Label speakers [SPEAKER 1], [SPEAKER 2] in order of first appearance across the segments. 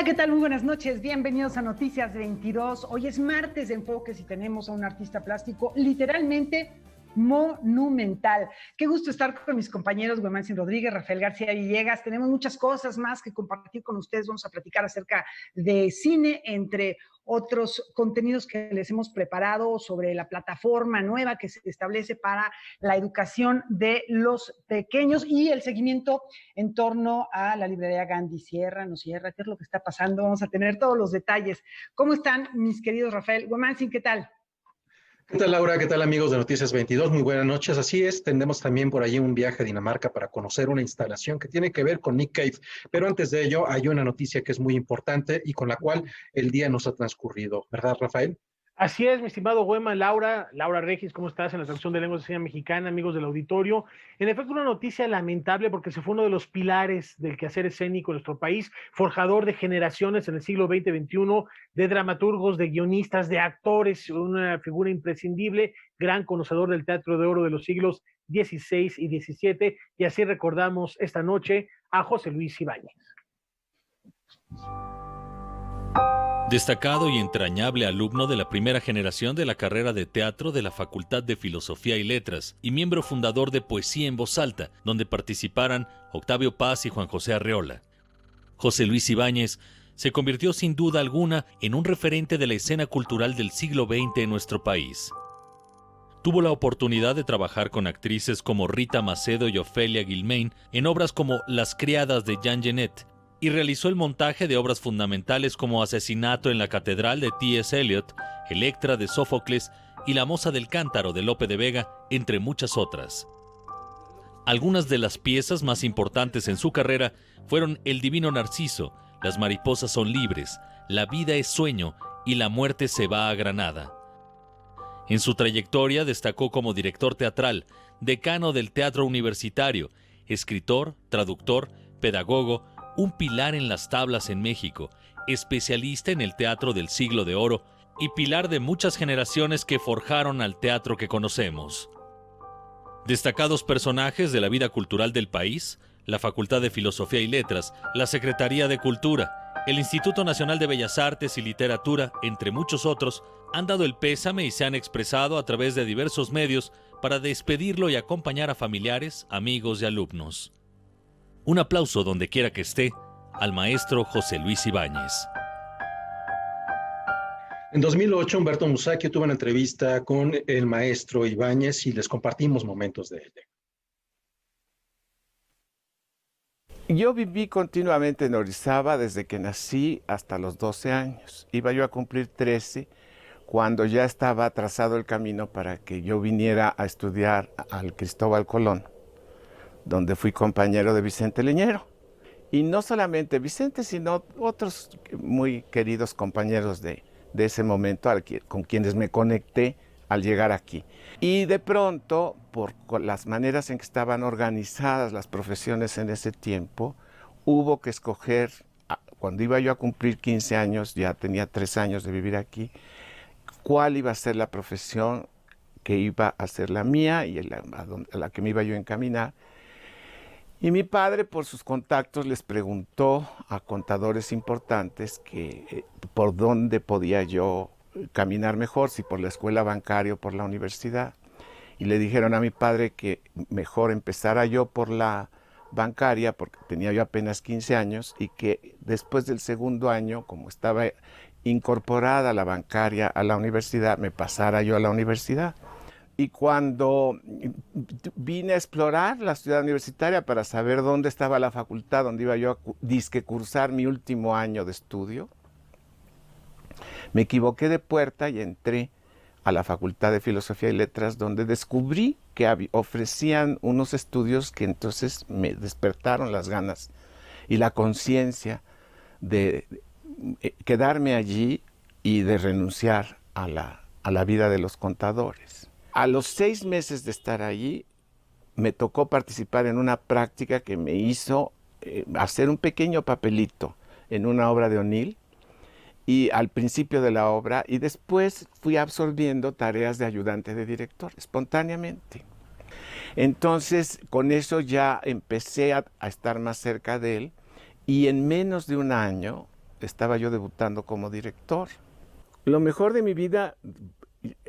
[SPEAKER 1] Hola, ¿qué tal? Muy buenas noches. Bienvenidos a Noticias 22. Hoy es martes de Enfoques y tenemos a un artista plástico literalmente monumental. Qué gusto estar con mis compañeros Guemansin Rodríguez, Rafael García Villegas. Tenemos muchas cosas más que compartir con ustedes. Vamos a platicar acerca de cine, entre otros contenidos que les hemos preparado sobre la plataforma nueva que se establece para la educación de los pequeños y el seguimiento en torno a la librería Gandhi. Cierra, no cierra, ¿qué es lo que está pasando? Vamos a tener todos los detalles. ¿Cómo están mis queridos Rafael? Guemansin, ¿qué tal?
[SPEAKER 2] ¿Qué tal, Laura? ¿Qué tal, amigos de Noticias 22? Muy buenas noches. Así es, tendremos también por allí un viaje a Dinamarca para conocer una instalación que tiene que ver con Nick Cave. Pero antes de ello, hay una noticia que es muy importante y con la cual el día nos ha transcurrido, ¿verdad, Rafael?
[SPEAKER 3] Así es, mi estimado Güema, Laura Regis, ¿cómo estás? En la traducción de lengua de señas mexicana, amigos del auditorio. En efecto, una noticia lamentable porque se fue uno de los pilares del quehacer escénico en nuestro país, forjador de generaciones en el siglo XX-XXI, de dramaturgos, de guionistas, de actores, una figura imprescindible, gran conocedor del teatro de oro de los siglos XVI y XVII, y así recordamos esta noche a José Luis Ibáñez.
[SPEAKER 4] Destacado y entrañable alumno de la primera generación de la carrera de teatro de la Facultad de Filosofía y Letras y miembro fundador de Poesía en Voz Alta, donde participaran Octavio Paz y Juan José Arreola. José Luis Ibáñez se convirtió sin duda alguna en un referente de la escena cultural del siglo XX en nuestro país. Tuvo la oportunidad de trabajar con actrices como Rita Macedo y Ofelia Guilmain en obras como Las criadas de Jean Genet, y realizó el montaje de obras fundamentales como Asesinato en la Catedral de T.S. Eliot, Electra de Sófocles y La moza del cántaro de Lope de Vega, entre muchas otras. Algunas de las piezas más importantes en su carrera fueron El divino Narciso, Las mariposas son libres, La vida es sueño y La muerte se va a Granada. En su trayectoria destacó como director teatral, decano del Teatro Universitario, escritor, traductor, pedagogo, un pilar en las tablas en México, especialista en el teatro del siglo de oro y pilar de muchas generaciones que forjaron al teatro que conocemos. Destacados personajes de la vida cultural del país, la Facultad de Filosofía y Letras, la Secretaría de Cultura, el Instituto Nacional de Bellas Artes y Literatura, entre muchos otros, han dado el pésame y se han expresado a través de diversos medios para despedirlo y acompañar a familiares, amigos y alumnos. Un aplauso donde quiera que esté al maestro José Luis Ibáñez.
[SPEAKER 2] En 2008, Humberto Musacchio tuvo una entrevista con el maestro Ibáñez y les compartimos momentos de ella.
[SPEAKER 5] Yo viví continuamente en Orizaba desde que nací hasta los 12 años. Iba yo a cumplir 13 cuando ya estaba trazado el camino para que yo viniera a estudiar al Cristóbal Colón, donde fui compañero de Vicente Leñero. Y no solamente Vicente, sino otros muy queridos compañeros de ese momento con quienes me conecté al llegar aquí. Y de pronto, por las maneras en que estaban organizadas las profesiones en ese tiempo, hubo que escoger, cuando iba yo a cumplir 15 años, ya tenía 3 años de vivir aquí, cuál iba a ser la profesión que iba a ser la mía y a la que me iba yo a encaminar. Y mi padre, por sus contactos, les preguntó a contadores importantes por dónde podía yo caminar mejor, si por la escuela bancaria o por la universidad. Y le dijeron a mi padre que mejor empezara yo por la bancaria, porque tenía yo apenas 15 años, y que después del segundo año, como estaba incorporada la bancaria a la universidad, me pasara yo a la universidad. Y cuando vine a explorar la ciudad universitaria para saber dónde estaba la facultad, donde iba yo a disque cursar mi último año de estudio, me equivoqué de puerta y entré a la Facultad de Filosofía y Letras, donde descubrí que ofrecían unos estudios que entonces me despertaron las ganas y la conciencia de quedarme allí y de renunciar a la vida de los contadores. A los 6 meses de estar allí, me tocó participar en una práctica que me hizo hacer un pequeño papelito en una obra de O'Neill, y al principio de la obra, y después fui absorbiendo tareas de ayudante de director, espontáneamente. Entonces, con eso ya empecé a estar más cerca de él, y en menos de un año estaba yo debutando como director. Lo mejor de mi vida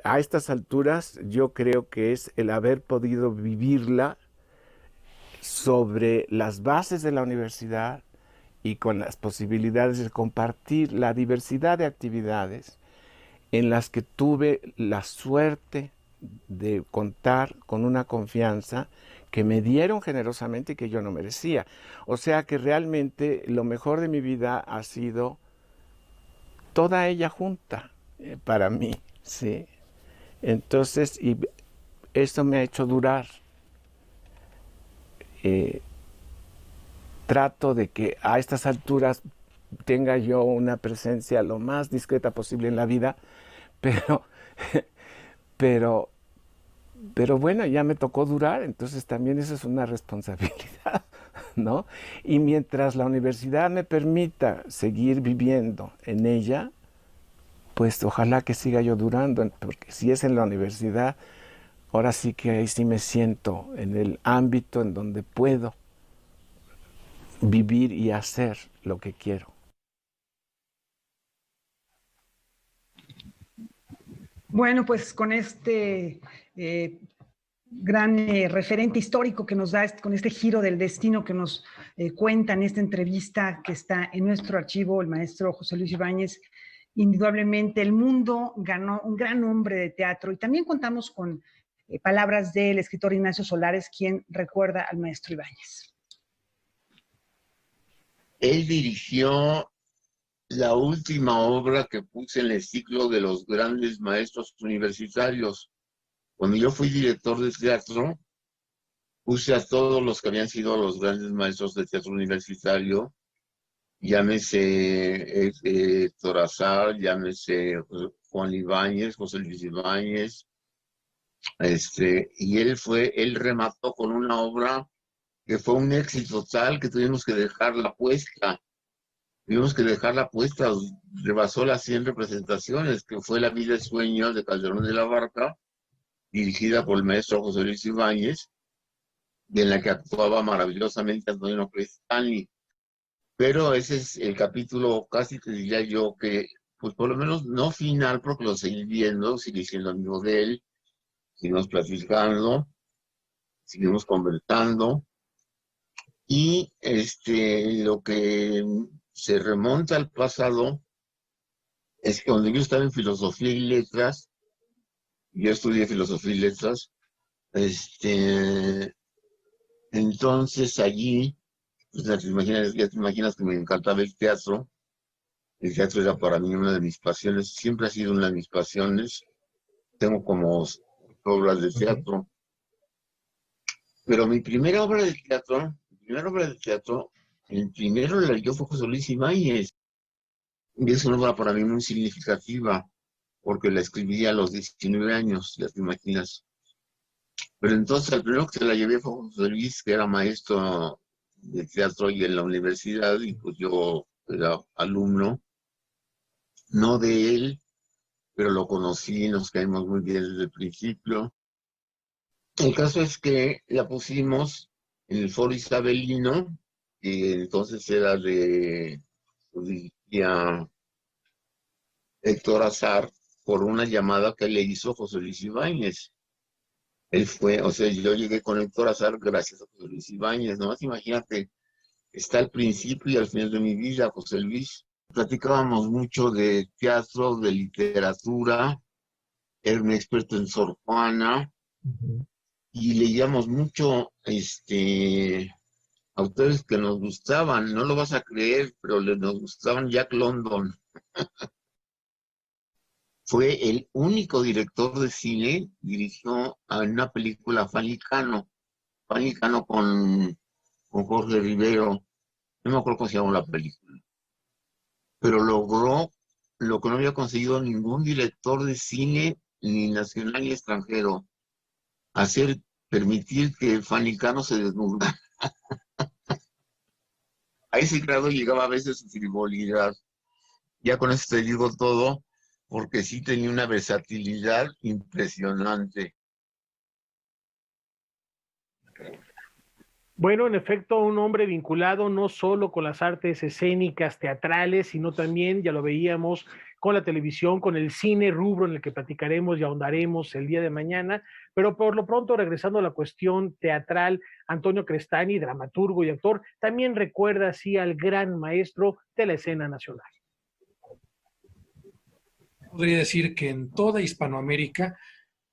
[SPEAKER 5] a estas alturas yo creo que es el haber podido vivirla sobre las bases de la universidad y con las posibilidades de compartir la diversidad de actividades en las que tuve la suerte de contar con una confianza que me dieron generosamente y que yo no merecía. O sea que realmente lo mejor de mi vida ha sido toda ella junta para mí, sí. Entonces, y esto me ha hecho durar. Trato de que a estas alturas tenga yo una presencia lo más discreta posible en la vida, pero, pero bueno, ya me tocó durar, entonces también eso es una responsabilidad, ¿no? Y mientras la universidad me permita seguir viviendo en ella, pues ojalá que siga yo durando, porque si es en la universidad, ahora sí que ahí sí me siento en el ámbito en donde puedo vivir y hacer lo que quiero.
[SPEAKER 1] Bueno, pues con este gran referente histórico que nos da, con este giro del destino que nos cuenta en esta entrevista que está en nuestro archivo, el maestro José Luis Ibáñez, indudablemente el mundo ganó un gran nombre de teatro, y también contamos con palabras del escritor Ignacio Solares, quien recuerda al maestro Ibáñez.
[SPEAKER 6] Él dirigió la última obra que puse en el ciclo de los grandes maestros universitarios. Cuando yo fui director de teatro, puse a todos los que habían sido los grandes maestros de teatro universitario, llámese Héctor Azar, llámese Juan Ibáñez, José Luis Ibáñez, y él remató con una obra que fue un éxito tal que tuvimos que dejarla puesta. Rebasó las 100 representaciones, que fue La vida es sueño de Calderón de la Barca, dirigida por el maestro José Luis Ibáñez, y en la que actuaba maravillosamente Antonio Crestani. Pero ese es el capítulo, casi te diría yo, que, pues por lo menos no final, porque lo seguí viendo, seguí siendo amigo de él, seguimos platicando, seguimos conversando, y lo que se remonta al pasado es que cuando yo estaba en filosofía y letras, yo estudié filosofía y letras, entonces allí, pues ya te imaginas que me encantaba el teatro era para mí una de mis pasiones, siempre ha sido una de mis pasiones, tengo como obras de teatro, pero mi primera obra de teatro, el primero la leyó fue José Luis Ibáñez. Y es una obra para mí muy significativa, porque la escribí a los 19 años, ya te imaginas. Pero entonces el primero que se la llevé fue José Luis, que era maestro de teatro y en la universidad, y pues yo era alumno, no de él, pero lo conocí, nos caímos muy bien desde el principio. El caso es que la pusimos en el Foro Isabelino, y entonces era pues dirigía Héctor Azar, por una llamada que le hizo José Luis Ibáñez. Él fue, o sea, yo llegué con Héctor Azar gracias a José Luis Ibáñez, nomás imagínate, está al principio y al final de mi vida, José Luis. Platicábamos mucho de teatro, de literatura, era un experto en Sor Juana, y leíamos mucho autores que nos gustaban, no lo vas a creer, pero nos gustaban. Jack London. Fue el único director de cine, dirigió a una película Fanny Cano con Jorge Rivero, no me acuerdo cómo se llama la película, pero logró lo que no había conseguido ningún director de cine, ni nacional ni extranjero, permitir que Fanny Cano se desnudara. A ese grado llegaba a veces su frivolidad. Ya con eso te digo todo, porque sí tenía una versatilidad impresionante.
[SPEAKER 3] Bueno, en efecto, un hombre vinculado no solo con las artes escénicas, teatrales, sino también, ya lo veíamos, con la televisión, con el cine, rubro en el que platicaremos y ahondaremos el día de mañana, pero por lo pronto, regresando a la cuestión teatral, Antonio Crestani, dramaturgo y actor, también recuerda así al gran maestro de la escena nacional.
[SPEAKER 7] Podría decir que en toda Hispanoamérica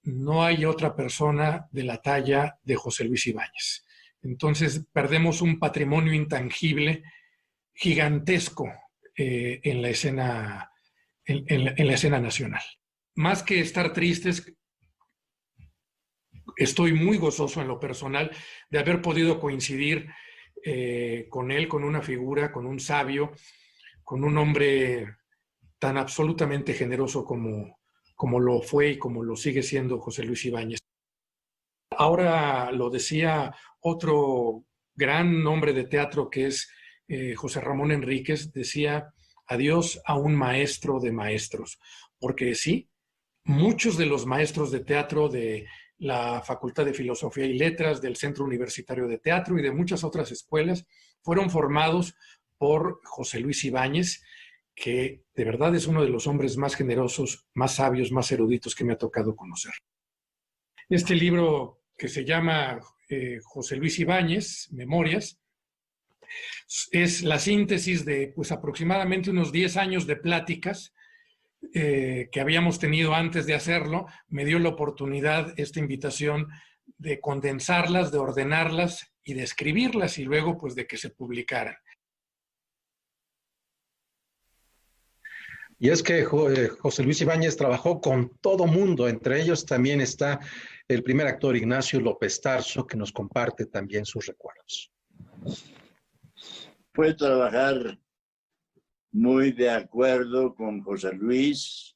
[SPEAKER 7] no hay otra persona de la talla de José Luis Ibáñez. Entonces perdemos un patrimonio intangible gigantesco en la escena, en la escena nacional. Más que estar tristes, estoy muy gozoso en lo personal de haber podido coincidir con él, con una figura, con un sabio, con un hombre tan absolutamente generoso como lo fue y como lo sigue siendo José Luis Ibáñez. Ahora lo decía otro gran hombre de teatro que es José Ramón Enríquez, decía adiós a un maestro de maestros, porque sí, muchos de los maestros de teatro de la Facultad de Filosofía y Letras, del Centro Universitario de Teatro y de muchas otras escuelas fueron formados por José Luis Ibáñez, que de verdad es uno de los hombres más generosos, más sabios, más eruditos que me ha tocado conocer. Este libro que se llama José Luis Ibáñez, Memorias, es la síntesis de pues aproximadamente unos 10 años de pláticas que habíamos tenido antes de hacerlo. Me dio la oportunidad, esta invitación, de condensarlas, de ordenarlas y de escribirlas y luego pues de que se publicaran.
[SPEAKER 2] Y es que José Luis Ibáñez trabajó con todo mundo, entre ellos también está el primer actor Ignacio López Tarso, que nos comparte también sus recuerdos.
[SPEAKER 8] Fue trabajar muy de acuerdo con José Luis,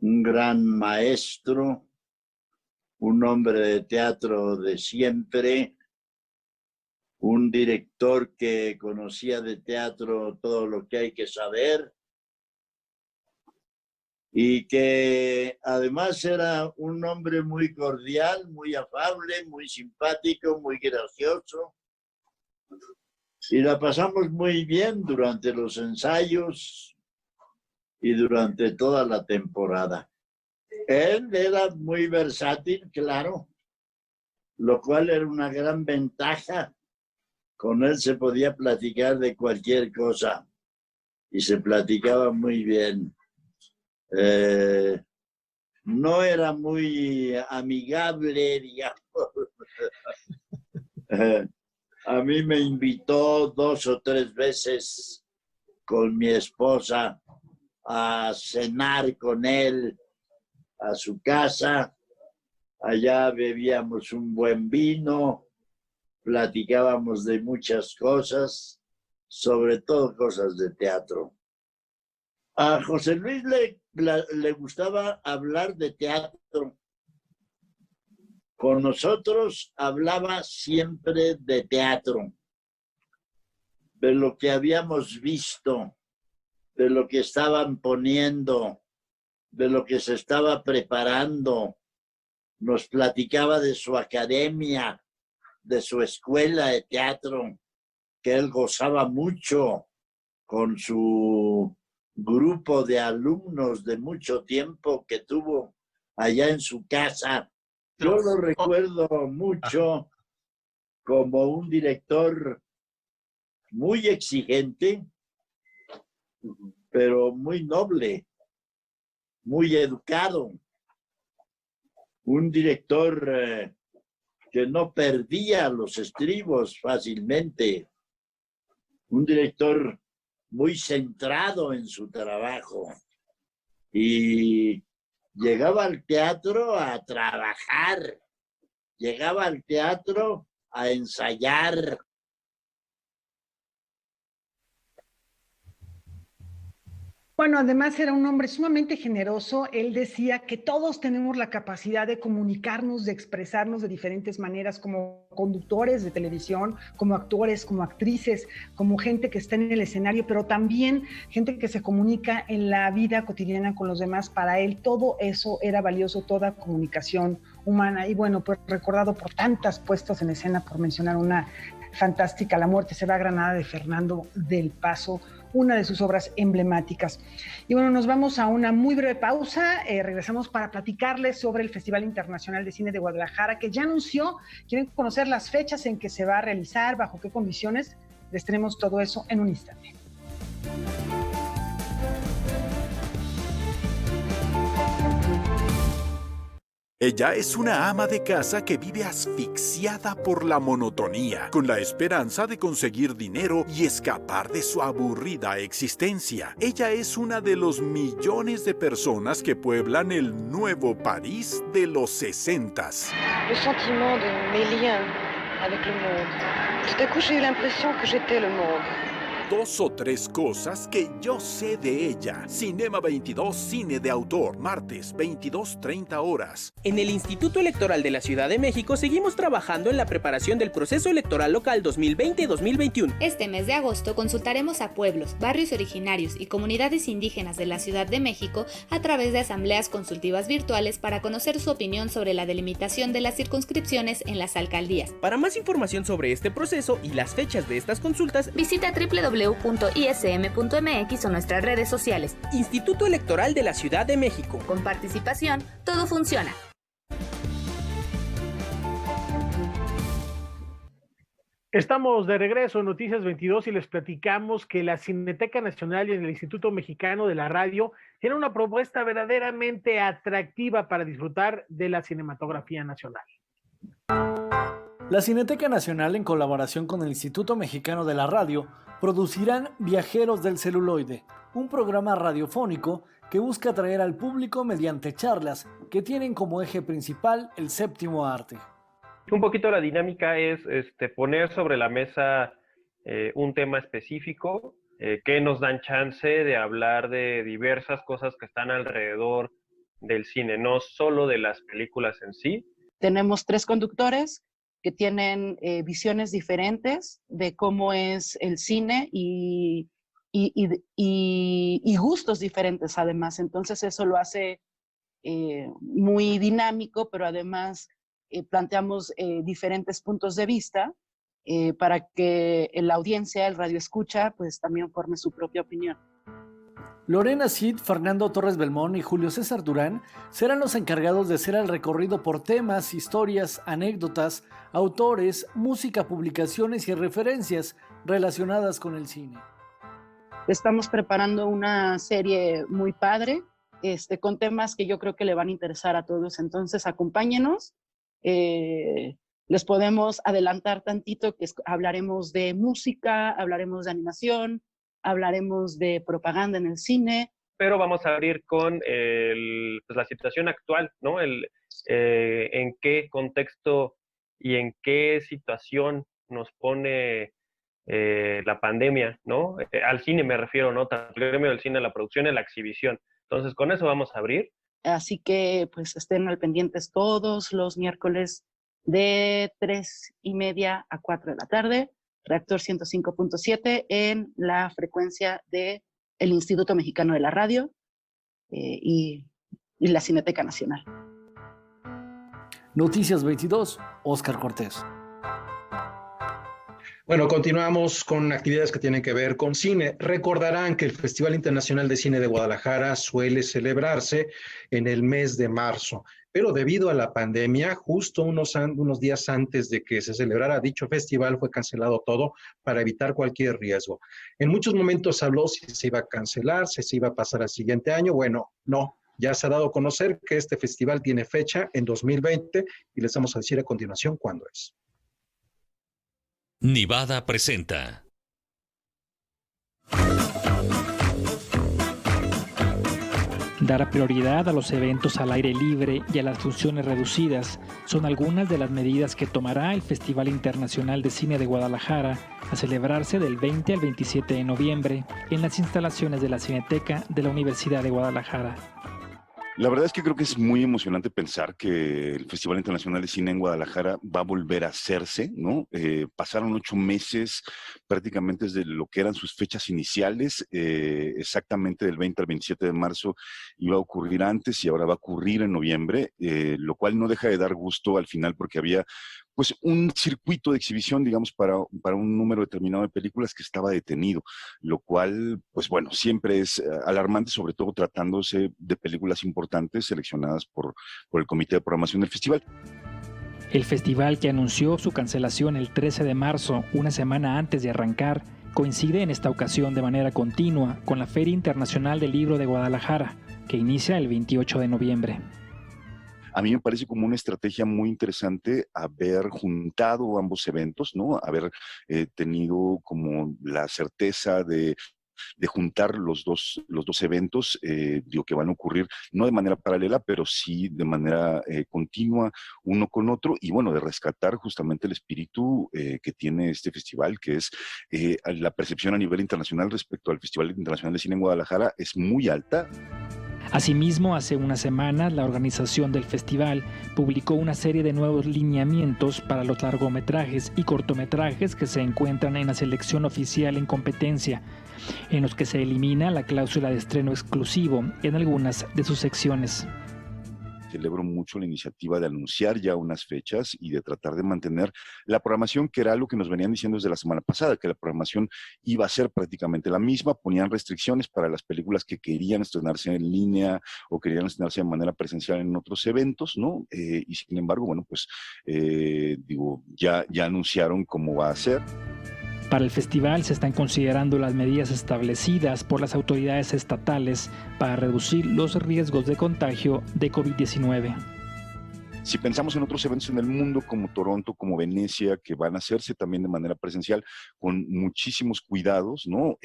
[SPEAKER 8] un gran maestro, un hombre de teatro de siempre, un director que conocía de teatro todo lo que hay que saber, y que además era un hombre muy cordial, muy afable, muy simpático, muy gracioso. Y la pasamos muy bien durante los ensayos y durante toda la temporada. Él era muy versátil, claro, lo cual era una gran ventaja. Con él se podía platicar de cualquier cosa y se platicaba muy bien. No era muy amigable, digamos. A mí me invitó 2 o 3 veces con mi esposa a cenar con él a su casa. Allá bebíamos un buen vino, platicábamos de muchas cosas, sobre todo cosas de teatro. A José Luis le gustaba hablar de teatro. Con nosotros hablaba siempre de teatro, de lo que habíamos visto, de lo que estaban poniendo, de lo que se estaba preparando. Nos platicaba de su academia, de su escuela de teatro, que él gozaba mucho con su grupo de alumnos de mucho tiempo que tuvo allá en su casa. Yo lo recuerdo mucho como un director muy exigente, pero muy noble, muy educado. Un director que no perdía los estribos fácilmente. Un director muy centrado en su trabajo. Y llegaba al teatro a trabajar, llegaba al teatro a ensayar.
[SPEAKER 1] Bueno, además era un hombre sumamente generoso. Él decía que todos tenemos la capacidad de comunicarnos, de expresarnos de diferentes maneras, como conductores de televisión, como actores, como actrices, como gente que está en el escenario, pero también gente que se comunica en la vida cotidiana con los demás. Para él todo eso era valioso, toda comunicación humana. Y bueno, pues recordado por tantas puestas en escena, por mencionar una fantástica, La muerte se va a Granada, de Fernando del Paso, una de sus obras emblemáticas. Y bueno, nos vamos a una muy breve pausa. Regresamos para platicarles sobre el Festival Internacional de Cine de Guadalajara, que ya anunció. Quieren conocer las fechas en que se va a realizar, bajo qué condiciones. Les tenemos todo eso en un instante.
[SPEAKER 9] Ella es una ama de casa que vive asfixiada por la monotonía, con la esperanza de conseguir dinero y escapar de su aburrida existencia. Ella es una de los millones de personas que pueblan el nuevo París de los 60s.
[SPEAKER 10] Le sentiment de mes liens avec le monde. Tout à coup, j'ai eu l'impression que j'étais le monde.
[SPEAKER 9] 2 o 3 cosas que yo sé de ella. Cinema 22, cine de autor, martes, 22:30 horas.
[SPEAKER 11] En el Instituto Electoral de la Ciudad de México seguimos trabajando en la preparación del proceso electoral local 2020-2021.
[SPEAKER 12] Este mes de agosto consultaremos a pueblos, barrios originarios y comunidades indígenas de la Ciudad de México a través de asambleas consultivas virtuales para conocer su opinión sobre la delimitación de las circunscripciones en las alcaldías.
[SPEAKER 11] Para más información sobre este proceso y las fechas de estas consultas,
[SPEAKER 12] visita www.ism.mx o nuestras redes sociales.
[SPEAKER 11] Instituto Electoral de la Ciudad de México.
[SPEAKER 12] Con participación, todo funciona.
[SPEAKER 3] Estamos de regreso en Noticias 22 y les platicamos que la Cineteca Nacional y el Instituto Mexicano de la Radio tienen una propuesta verdaderamente atractiva para disfrutar de la cinematografía nacional.
[SPEAKER 13] La Cineteca Nacional, en colaboración con el Instituto Mexicano de la Radio, producirán Viajeros del Celuloide, un programa radiofónico que busca atraer al público mediante charlas que tienen como eje principal el séptimo arte.
[SPEAKER 14] Un poquito la dinámica es poner sobre la mesa un tema específico que nos dan chance de hablar de diversas cosas que están alrededor del cine, no solo de las películas en sí.
[SPEAKER 15] Tenemos 3 conductores que tienen visiones diferentes de cómo es el cine y gustos diferentes además. Entonces eso lo hace muy dinámico, pero además planteamos diferentes puntos de vista para que la audiencia, el radioescucha, pues también forme su propia opinión.
[SPEAKER 13] Lorena Cid, Fernando Torres Belmont y Julio César Durán serán los encargados de hacer el recorrido por temas, historias, anécdotas, autores, música, publicaciones y referencias relacionadas con el cine.
[SPEAKER 15] Estamos preparando una serie muy padre, con temas que yo creo que le van a interesar a todos. Entonces, acompáñenos. Les podemos adelantar tantito que hablaremos de música, hablaremos de animación, hablaremos de propaganda en el cine.
[SPEAKER 14] Pero vamos a abrir con la situación actual, ¿no? En qué contexto y en qué situación nos pone la pandemia, ¿no? Al cine me refiero, ¿no? Tanto el gremio del cine, la producción y la exhibición. Entonces, con eso vamos a abrir.
[SPEAKER 15] Así que, pues, estén al pendientes todos los miércoles de 3:30 a 4 de la tarde. Reactor 105.7 en la frecuencia del Instituto Mexicano de la Radio y la Cineteca Nacional.
[SPEAKER 13] Noticias 22, Óscar Cortés.
[SPEAKER 2] Bueno, continuamos con actividades que tienen que ver con cine. Recordarán que el Festival Internacional de Cine de Guadalajara suele celebrarse en el mes de marzo, pero debido a la pandemia, justo unos días antes de que se celebrara dicho festival, fue cancelado todo para evitar cualquier riesgo. En muchos momentos se habló si se iba a cancelar, si se iba a pasar al siguiente año. Bueno, no. Ya se ha dado a conocer que este festival tiene fecha en 2020 y les vamos a decir a continuación cuándo es.
[SPEAKER 4] Nivada presenta.
[SPEAKER 16] Dar prioridad a los eventos al aire libre y a las funciones reducidas son algunas de las medidas que tomará el Festival Internacional de Cine de Guadalajara a celebrarse del 20 al 27 de noviembre en las instalaciones de la Cineteca de la Universidad de Guadalajara.
[SPEAKER 17] La verdad es que creo que es muy emocionante pensar que el Festival Internacional de Cine en Guadalajara va a volver a hacerse, ¿no? Pasaron 8 meses prácticamente desde lo que eran sus fechas iniciales, exactamente del 20 al 27 de marzo iba a ocurrir antes y ahora va a ocurrir en noviembre, lo cual no deja de dar gusto al final porque había pues un circuito de exhibición, digamos, para un número determinado de películas que estaba detenido, lo cual, pues bueno, siempre es alarmante, sobre todo tratándose de películas importantes seleccionadas por el Comité de Programación del Festival.
[SPEAKER 16] El festival, que anunció su cancelación el 13 de marzo, una semana antes de arrancar, coincide en esta ocasión de manera continua con la Feria Internacional del Libro de Guadalajara, que inicia el 28 de noviembre.
[SPEAKER 17] A mí me parece como una estrategia muy interesante haber juntado ambos eventos, ¿no? Haber tenido como la certeza de juntar los dos eventos, digo, que van a ocurrir no de manera paralela, pero sí de manera continua uno con otro, y bueno, de rescatar justamente el espíritu que tiene este festival, que es la percepción a nivel internacional respecto al Festival Internacional de Cine en Guadalajara es muy alta.
[SPEAKER 16] Asimismo, hace unas semanas, la organización del festival publicó una serie de nuevos lineamientos para los largometrajes y cortometrajes que se encuentran en la selección oficial en competencia, en los que se elimina la cláusula de estreno exclusivo en algunas de sus secciones.
[SPEAKER 17] Celebro mucho la iniciativa de anunciar ya unas fechas y de tratar de mantener la programación, que era algo que nos venían diciendo desde la semana pasada, que la programación iba a ser prácticamente la misma. Ponían restricciones para las películas que querían estrenarse en línea o querían estrenarse de manera presencial en otros eventos, ¿no? Y sin embargo, bueno, pues ya anunciaron cómo va a ser.
[SPEAKER 16] Para el festival se están considerando las medidas establecidas por las autoridades estatales para reducir los riesgos de contagio de COVID-19.
[SPEAKER 17] Si pensamos en otros eventos en el mundo como Toronto, como Venecia, que van a hacerse también de manera presencial con muchísimos cuidados, ¿no?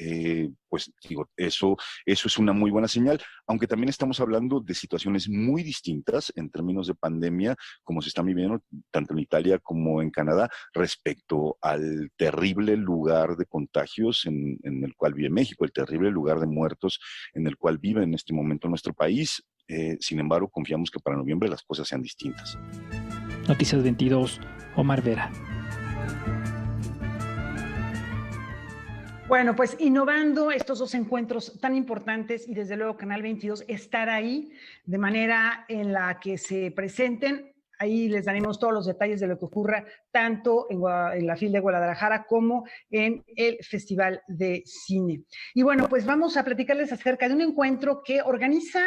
[SPEAKER 17] Pues digo, eso es una muy buena señal, aunque también estamos hablando de situaciones muy distintas en términos de pandemia, como se están viviendo tanto en Italia como en Canadá, respecto al terrible lugar de contagios en el cual vive México, el terrible lugar de muertos en el cual vive en este momento nuestro país. Sin embargo, confiamos que para noviembre las cosas sean distintas.
[SPEAKER 16] Noticias 22, Omar Vera.
[SPEAKER 1] Bueno, pues innovando estos dos encuentros tan importantes y desde luego Canal 22 estar ahí de manera en la que se presenten. Ahí les daremos todos los detalles de lo que ocurra tanto en la FIL de Guadalajara como en el Festival de Cine. Y bueno, pues vamos a platicarles acerca de un encuentro que organiza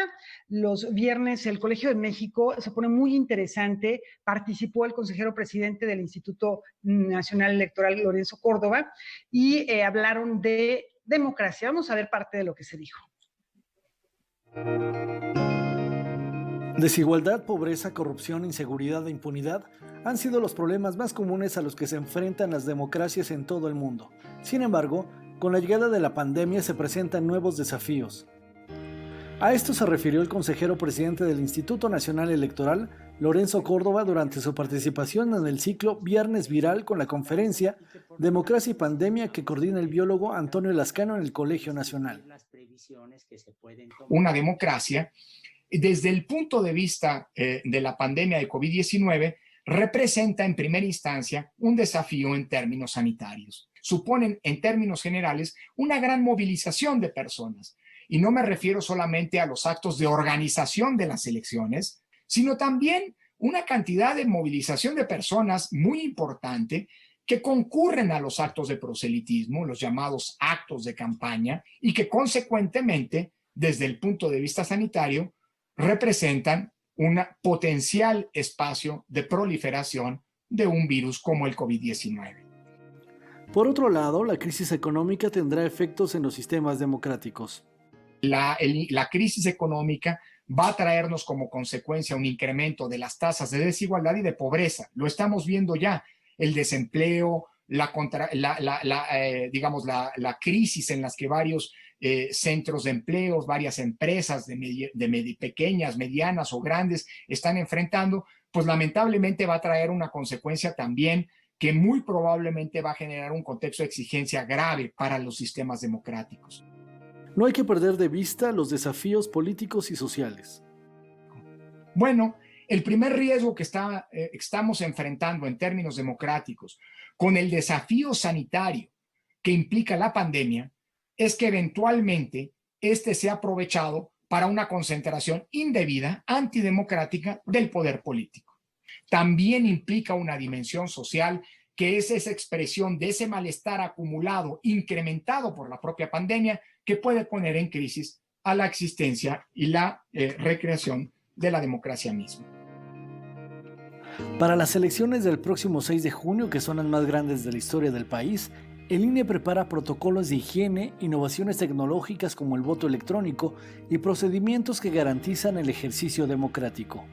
[SPEAKER 1] los viernes el Colegio de México. Se pone muy interesante. Participó el consejero presidente del Instituto Nacional Electoral, Lorenzo Córdoba, y hablaron de democracia. Vamos a ver parte de lo que se dijo.
[SPEAKER 13] Desigualdad, pobreza, corrupción, inseguridad e impunidad han sido los problemas más comunes a los que se enfrentan las democracias en todo el mundo. Sin embargo, con la llegada de la pandemia se presentan nuevos desafíos. A esto se refirió el consejero presidente del Instituto Nacional Electoral, Lorenzo Córdoba, durante su participación en el ciclo Viernes Viral con la conferencia Democracia y Pandemia que coordina el biólogo Antonio Lascano en el Colegio Nacional.
[SPEAKER 18] Una democracia, desde el punto de vista de la pandemia de COVID-19, representa en primera instancia un desafío en términos sanitarios. Suponen, en términos generales, una gran movilización de personas. Y no me refiero solamente a los actos de organización de las elecciones, sino también una cantidad de movilización de personas muy importante que concurren a los actos de proselitismo, los llamados actos de campaña, y que consecuentemente, desde el punto de vista sanitario, representan un potencial espacio de proliferación de un virus como el COVID-19.
[SPEAKER 13] Por otro lado, la crisis económica tendrá efectos en los sistemas democráticos.
[SPEAKER 18] La crisis económica va a traernos como consecuencia un incremento de las tasas de desigualdad y de pobreza. Lo estamos viendo ya, el desempleo, la crisis en las que varios centros de empleos, varias empresas de pequeñas, medianas o grandes están enfrentando, pues lamentablemente va a traer una consecuencia también que muy probablemente va a generar un contexto de exigencia grave para los sistemas democráticos.
[SPEAKER 13] No hay que perder de vista los desafíos políticos y sociales.
[SPEAKER 18] Bueno, el primer riesgo que estamos enfrentando en términos democráticos con el desafío sanitario que implica la pandemia es que eventualmente este sea aprovechado para una concentración indebida, antidemocrática del poder político. También implica una dimensión social que es esa expresión de ese malestar acumulado, incrementado por la propia pandemia, que puede poner en crisis a la existencia y la recreación de la democracia misma.
[SPEAKER 13] Para las elecciones del próximo 6 de junio, que son las más grandes de la historia del país, el INE prepara protocolos de higiene, innovaciones tecnológicas como el voto electrónico y procedimientos que garantizan el ejercicio democrático.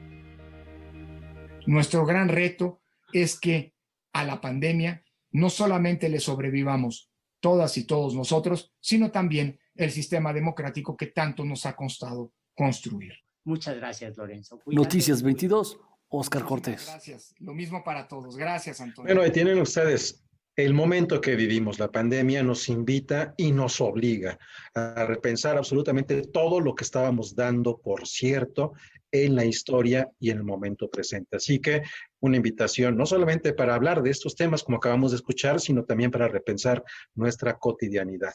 [SPEAKER 18] Nuestro gran reto es que a la pandemia no solamente le sobrevivamos todas y todos nosotros, sino también el sistema democrático que tanto nos ha costado construir.
[SPEAKER 19] Muchas gracias, Lorenzo.
[SPEAKER 13] Noticias 22, Óscar Cortés.
[SPEAKER 18] Gracias. Lo mismo para todos. Gracias, Antonio.
[SPEAKER 2] Bueno, ahí tienen ustedes. El momento que vivimos, la pandemia, nos invita y nos obliga a repensar absolutamente todo lo que estábamos dando por cierto en la historia y en el momento presente. Así que una invitación no solamente para hablar de estos temas como acabamos de escuchar, sino también para repensar nuestra cotidianidad.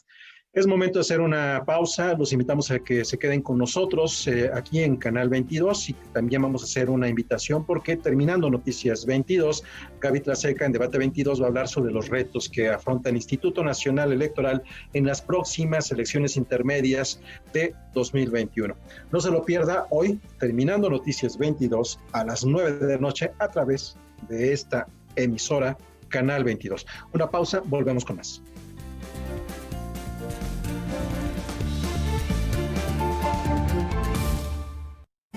[SPEAKER 2] Es momento de hacer una pausa. Los invitamos a que se queden con nosotros aquí en Canal 22 y también vamos a hacer una invitación porque terminando Noticias 22, Gaby Tlaseca en Debate 22 va a hablar sobre los retos que afronta el Instituto Nacional Electoral en las próximas elecciones intermedias de 2021. No se lo pierda hoy, terminando Noticias 22 a las 9 de la noche a través de esta emisora Canal 22. Una pausa, volvemos con más.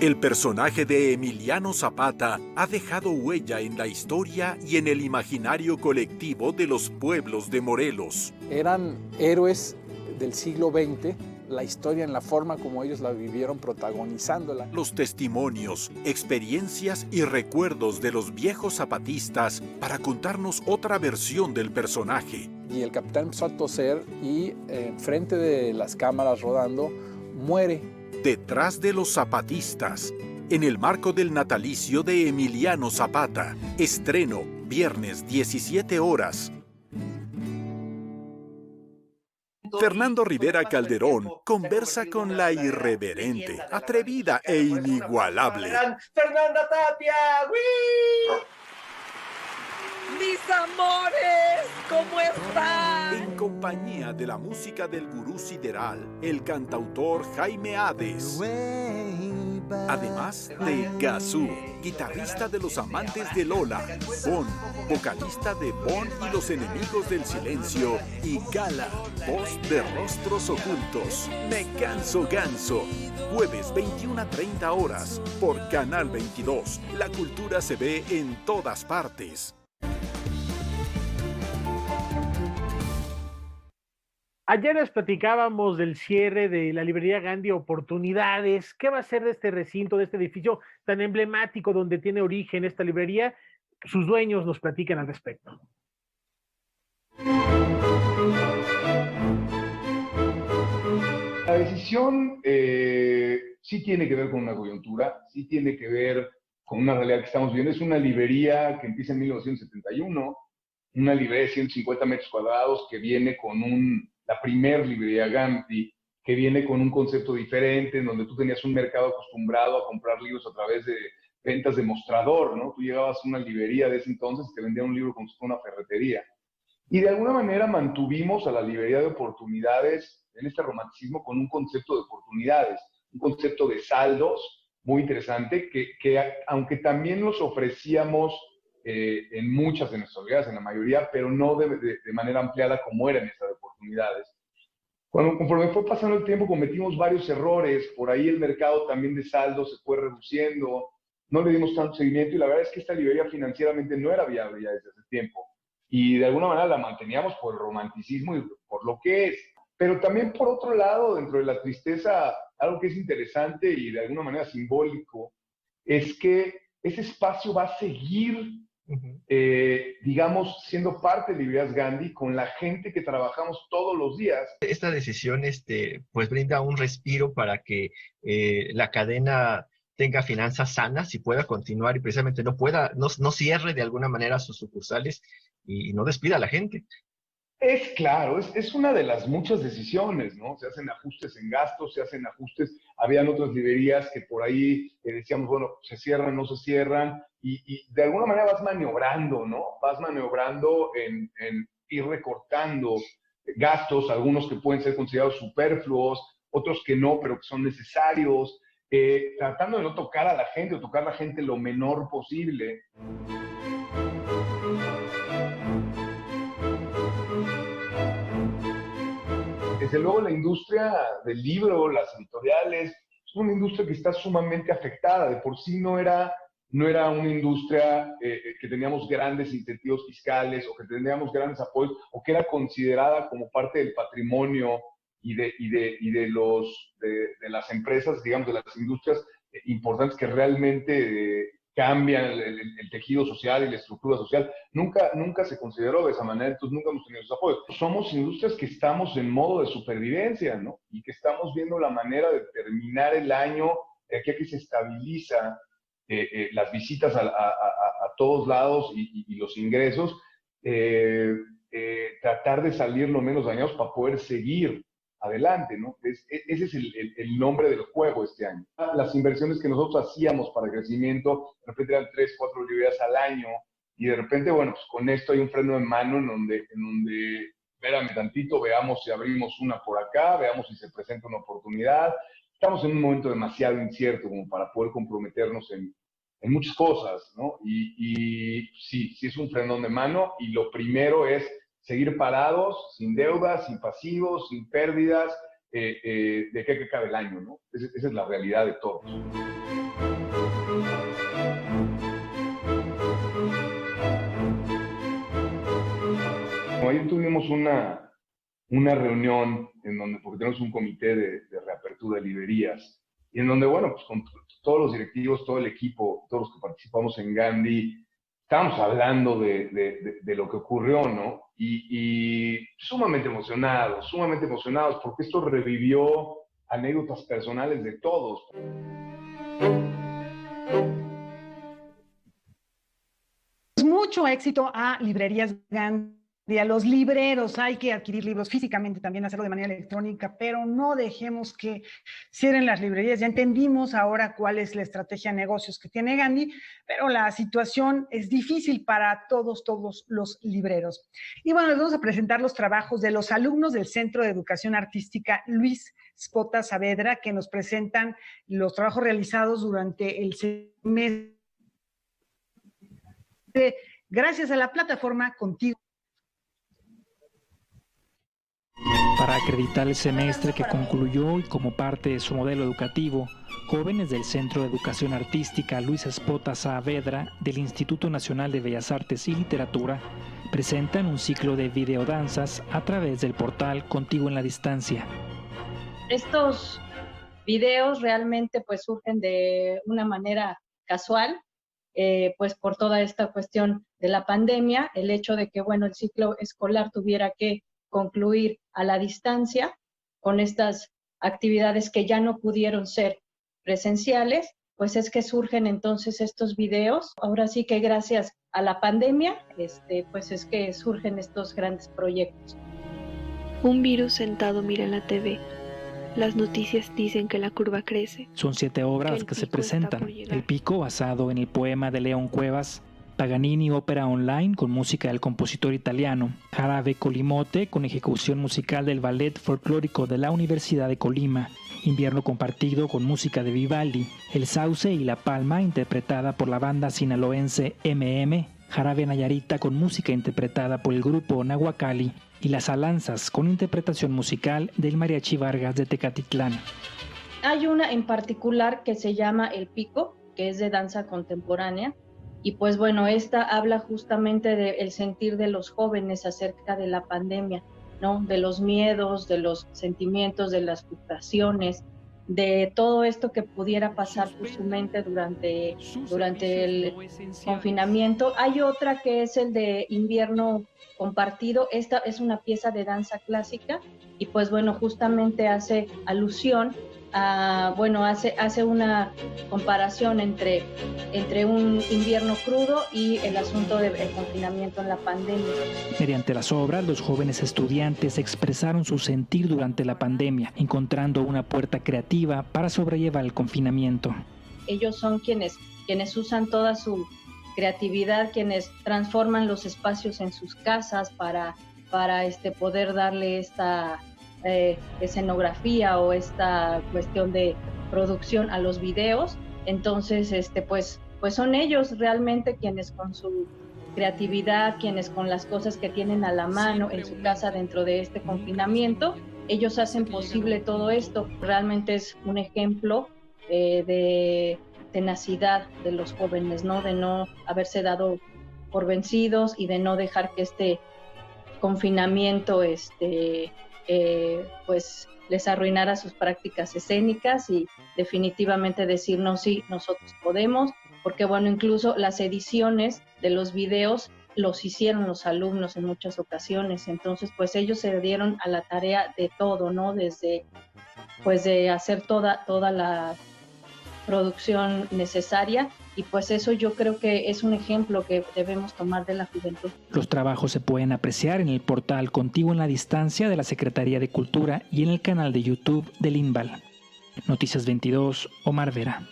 [SPEAKER 9] El personaje de Emiliano Zapata ha dejado huella en la historia y en el imaginario colectivo de los pueblos de Morelos.
[SPEAKER 20] Eran héroes del siglo XX, la historia en la forma como ellos la vivieron protagonizándola.
[SPEAKER 9] Los testimonios, experiencias y recuerdos de los viejos zapatistas para contarnos otra versión del personaje.
[SPEAKER 20] Y el capitán empezó a toser y enfrente de las cámaras rodando, muere.
[SPEAKER 9] Detrás de los zapatistas, en el marco del natalicio de Emiliano Zapata. Estreno, viernes 17 horas. Fernando Rivera Calderón conversa con la irreverente, atrevida e inigualable.
[SPEAKER 21] ¡Fernanda Tapia! ¡Wii! ¡Mis amores! ¿Cómo están?
[SPEAKER 9] En compañía de la música del gurú sideral, el cantautor Jaime Hades. Además de Gazú, guitarrista de Los Amantes de Lola, Bon, vocalista de Bon y Los Enemigos del Silencio, y Gala, voz de Rostros Ocultos. Me Canso Ganso, jueves 21:30 horas, por Canal 22. La cultura se ve en todas partes.
[SPEAKER 3] Ayer les platicábamos del cierre de la librería Gandhi Oportunidades. ¿Qué va a ser de este recinto, de este edificio tan emblemático donde tiene origen esta librería? Sus dueños nos platican al respecto.
[SPEAKER 22] La decisión sí tiene que ver con una coyuntura, sí tiene que ver con una realidad que estamos viviendo. Es una librería que empieza en 1971, una librería de 150 metros cuadrados que viene con la primer librería Gandhi, que viene con un concepto diferente, en donde tú tenías un mercado acostumbrado a comprar libros a través de ventas de mostrador, ¿no? Tú llegabas a una librería de ese entonces y te vendían un libro como si fuera una ferretería. Y de alguna manera mantuvimos a la librería de oportunidades en este romanticismo con un concepto de oportunidades, un concepto de saldos muy interesante, que aunque también los ofrecíamos en muchas de nuestras librerías, en la mayoría, pero no de manera ampliada como eran estas oportunidades. Conforme fue pasando el tiempo, cometimos varios errores. Por ahí el mercado también de saldos se fue reduciendo, no le dimos tanto seguimiento y la verdad es que esta librería financieramente no era viable ya desde hace tiempo. Y de alguna manera la manteníamos por el romanticismo y por lo que es. Pero también por otro lado, dentro de la tristeza, algo que es interesante y de alguna manera simbólico, es que ese espacio va a seguir digamos, siendo parte de Librerías Gandhi con la gente que trabajamos todos los días.
[SPEAKER 23] Esta decisión pues brinda un respiro para que la cadena
[SPEAKER 5] tenga finanzas sanas y pueda continuar y precisamente no cierre de alguna manera sus sucursales y no despida a la gente.
[SPEAKER 22] Es claro, es una de las muchas decisiones, ¿no? Se hacen ajustes en gastos, se hacen ajustes. Habían otras librerías que por ahí decíamos, bueno, se cierran, no se cierran, y de alguna manera vas maniobrando, ¿no? Vas maniobrando en ir recortando gastos, algunos que pueden ser considerados superfluos, otros que no, pero que son necesarios, tratando de no tocar a la gente o tocar a la gente lo menor posible. Desde luego la industria del libro, las editoriales, es una industria que está sumamente afectada. De por sí no era una industria que teníamos grandes incentivos fiscales o que teníamos grandes apoyos o que era considerada como parte del patrimonio y de las empresas, digamos, de las industrias importantes que realmente cambian el tejido social y la estructura social. Nunca se consideró de esa manera, entonces nunca hemos tenido esos apoyos. Somos industrias que estamos en modo de supervivencia, ¿no? Y que estamos viendo la manera de terminar el año de aquí a que se estabiliza las visitas a todos lados y los ingresos, tratar de salir lo menos dañados para poder seguir adelante, ¿no? Ese es el nombre del juego este año. Las inversiones que nosotros hacíamos para crecimiento, de repente eran 3, 4 librerías al año, y de repente, bueno, pues con esto hay un freno de mano en donde espérame tantito, veamos si abrimos una por acá, veamos si se presenta una oportunidad. Estamos en un momento demasiado incierto como para poder comprometernos en muchas cosas, ¿no? Y sí es un frenón de mano, y lo primero es seguir parados, sin deudas, sin pasivos, sin pérdidas, de que acabe el año, ¿no? Esa es la realidad de todos. Ayer tuvimos una reunión en donde, porque tenemos un comité de reapertura de librerías, y en donde, bueno, pues con todos los directivos, todo el equipo, todos los que participamos en Gandhi, estábamos hablando de lo que ocurrió, ¿no? Y sumamente emocionados, porque esto revivió anécdotas personales de todos.
[SPEAKER 1] Mucho éxito a Librerías Gandhi, a los libreros. Hay que adquirir libros físicamente, también hacerlo de manera electrónica, pero no dejemos que cierren las librerías. Ya entendimos ahora cuál es la estrategia de negocios que tiene Gandhi, pero la situación es difícil para todos los libreros. Y bueno, les vamos a presentar los trabajos de los alumnos del Centro de Educación Artística Luis Spota Saavedra, que nos presentan los trabajos realizados durante el semestre gracias a la plataforma Contigo.
[SPEAKER 16] Para acreditar el semestre que concluyó y como parte de su modelo educativo, jóvenes del Centro de Educación Artística Luis Spota Saavedra del Instituto Nacional de Bellas Artes y Literatura presentan un ciclo de videodanzas a través del portal Contigo en la Distancia.
[SPEAKER 6] Estos videos realmente pues surgen de una manera casual, pues por toda esta cuestión de la pandemia, el hecho de que, bueno, el ciclo escolar tuviera que concluir a la distancia con estas actividades que ya no pudieron ser presenciales, pues es que surgen entonces estos videos. Ahora sí que gracias a la pandemia, pues es que surgen estos grandes proyectos.
[SPEAKER 23] Un virus sentado mira la TV. Las noticias dicen que la curva crece.
[SPEAKER 16] Son 7 obras las que se presentan. El Pico, basado en el poema de León Cuevas. Paganini, ópera online con música del compositor italiano. Jarabe Colimote, con ejecución musical del Ballet Folclórico de la Universidad de Colima. Invierno compartido con música de Vivaldi. El Sauce y la Palma, interpretada por la banda sinaloense MM. Jarabe Nayarita, con música interpretada por el grupo Nahuacali. Y Las Alanzas, con interpretación musical del Mariachi Vargas de Tecatitlán.
[SPEAKER 6] Hay una en particular que se llama El Pico, que es de danza contemporánea, y pues bueno, esta habla justamente del sentir de los jóvenes acerca de la pandemia, ¿no? De los miedos, de los sentimientos, de las frustraciones, de todo esto que pudiera pasar por su mente durante el confinamiento. Hay otra que es el de Invierno compartido. Esta es una pieza de danza clásica y pues bueno, justamente hace alusión hace una comparación entre un invierno crudo y el asunto del confinamiento en la pandemia.
[SPEAKER 16] Mediante las obras, los jóvenes estudiantes expresaron su sentir durante la pandemia, encontrando una puerta creativa para sobrellevar el confinamiento.
[SPEAKER 6] Ellos son quienes usan toda su creatividad, quienes transforman los espacios en sus casas para poder darle esta escenografía o esta cuestión de producción a los videos. Entonces, pues son ellos realmente quienes con su creatividad, quienes con las cosas que tienen a la mano en su casa dentro de este confinamiento, ellos hacen posible todo esto. Realmente es un ejemplo de tenacidad de los jóvenes, ¿no? De no haberse dado por vencidos y de no dejar que este confinamiento pues les arruinara sus prácticas escénicas, y definitivamente decir, no, sí, nosotros podemos, porque incluso las ediciones de los videos los hicieron los alumnos en muchas ocasiones. Entonces, pues ellos se dieron a la tarea de todo, ¿no? Desde, pues, de hacer toda la producción necesaria, y pues eso yo creo que es un ejemplo que debemos tomar de la juventud.
[SPEAKER 16] Los trabajos se pueden apreciar en el portal Contigo en la Distancia de la Secretaría de Cultura y en el canal de YouTube del INVAL. Noticias 22, Omar Vera.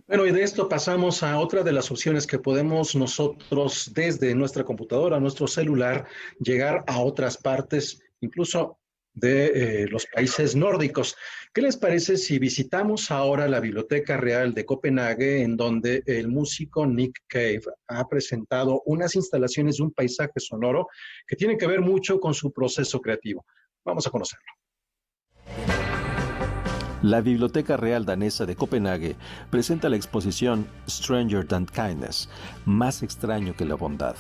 [SPEAKER 2] Bueno, y de esto pasamos a otra de las opciones que podemos nosotros desde nuestra computadora, nuestro celular, llegar a otras partes, incluso de los países nórdicos. ¿Qué les parece si visitamos ahora la Biblioteca Real de Copenhague, en donde el músico Nick Cave ha presentado unas instalaciones de un paisaje sonoro que tienen que ver mucho con su proceso creativo? Vamos a conocerlo.
[SPEAKER 7] La Biblioteca Real Danesa de Copenhague presenta la exposición Stranger Than Kindness, más extraño que la bondad,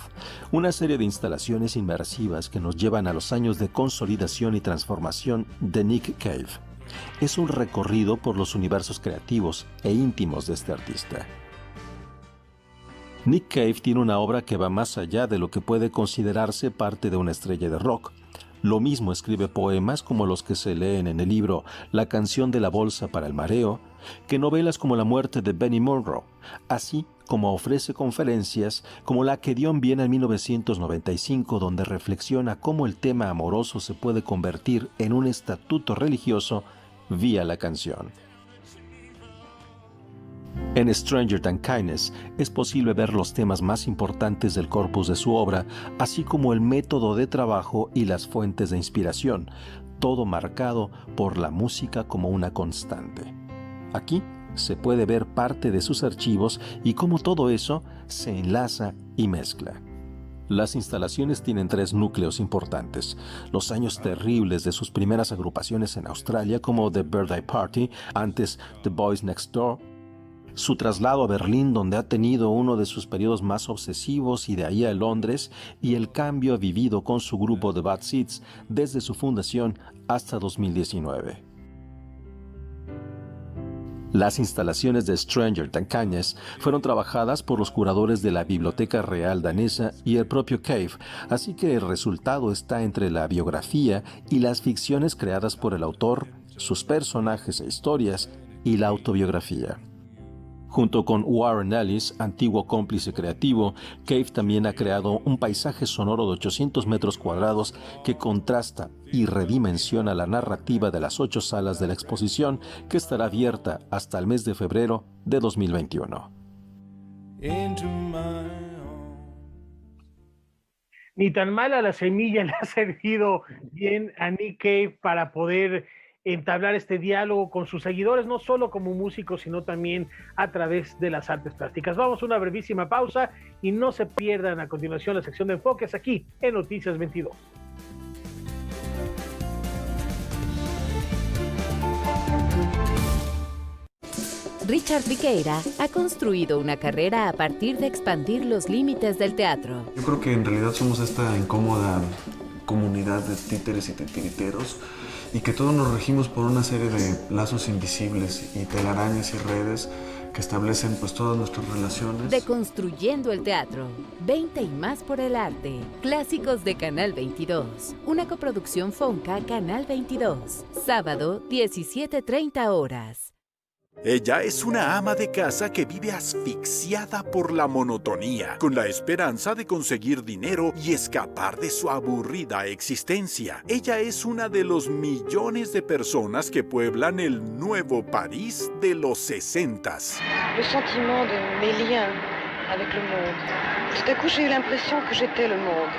[SPEAKER 7] una serie de instalaciones inmersivas que nos llevan a los años de consolidación y transformación de Nick Cave. Es un recorrido por los universos creativos e íntimos de este artista. Nick Cave tiene una obra que va más allá de lo que puede considerarse parte de una estrella de rock. Lo mismo escribe poemas como los que se leen en el libro La canción de la bolsa para el mareo, que novelas como La muerte de Benny Monroe, así como ofrece conferencias como la que dio en Viena en 1995, donde reflexiona cómo el tema amoroso se puede convertir en un estatuto religioso vía la canción. En Stranger Than Kindness es posible ver los temas más importantes del corpus de su obra, así como el método de trabajo y las fuentes de inspiración, todo marcado por la música como una constante. Aquí se puede ver parte de sus archivos y cómo todo eso se enlaza y mezcla. Las instalaciones tienen 3 núcleos importantes: los años terribles de sus primeras agrupaciones en Australia, como The Birthday Party, antes The Boys Next Door, su traslado a Berlín, donde ha tenido uno de sus periodos más obsesivos, y de ahí a Londres, y el cambio vivido con su grupo The Bad Seeds desde su fundación hasta 2019. Las instalaciones de Stranger Than Kindness fueron trabajadas por los curadores de la Biblioteca Real Danesa y el propio Cave, así que el resultado está entre la biografía y las ficciones creadas por el autor, sus personajes e historias, y la autobiografía. Junto con Warren Ellis, antiguo cómplice creativo, Cave también ha creado un paisaje sonoro de 800 metros cuadrados que contrasta y redimensiona la narrativa de las 8 salas de la exposición, que estará abierta hasta el mes de febrero de 2021.
[SPEAKER 3] Ni tan mala la semilla le ha servido bien a Nick Cave para poder entablar este diálogo con sus seguidores, no solo como músico, sino también a través de las artes plásticas. Vamos a una brevísima pausa y no se pierdan a continuación la sección de enfoques aquí en Noticias 22.
[SPEAKER 8] Richard Viqueira ha construido una carrera a partir de expandir los límites del teatro.
[SPEAKER 10] Yo creo que en realidad somos esta incómoda comunidad de títeres y titiriteros y que todos nos regimos por una serie de lazos invisibles y telarañas y redes que establecen pues todas nuestras relaciones.
[SPEAKER 8] Deconstruyendo el teatro. 20 y más por el arte. Clásicos de Canal 22. Una coproducción Fonca Canal 22. Sábado, 17:30 horas.
[SPEAKER 9] Ella es una ama de casa que vive asfixiada por la monotonía, con la esperanza de conseguir dinero y escapar de su aburrida existencia. Ella es una de los millones de personas que pueblan el nuevo París de los 60s.
[SPEAKER 11] Le sentiment de mes liens avec le monde. Tout à coup, j'ai eu l'impression que j'étais le monde.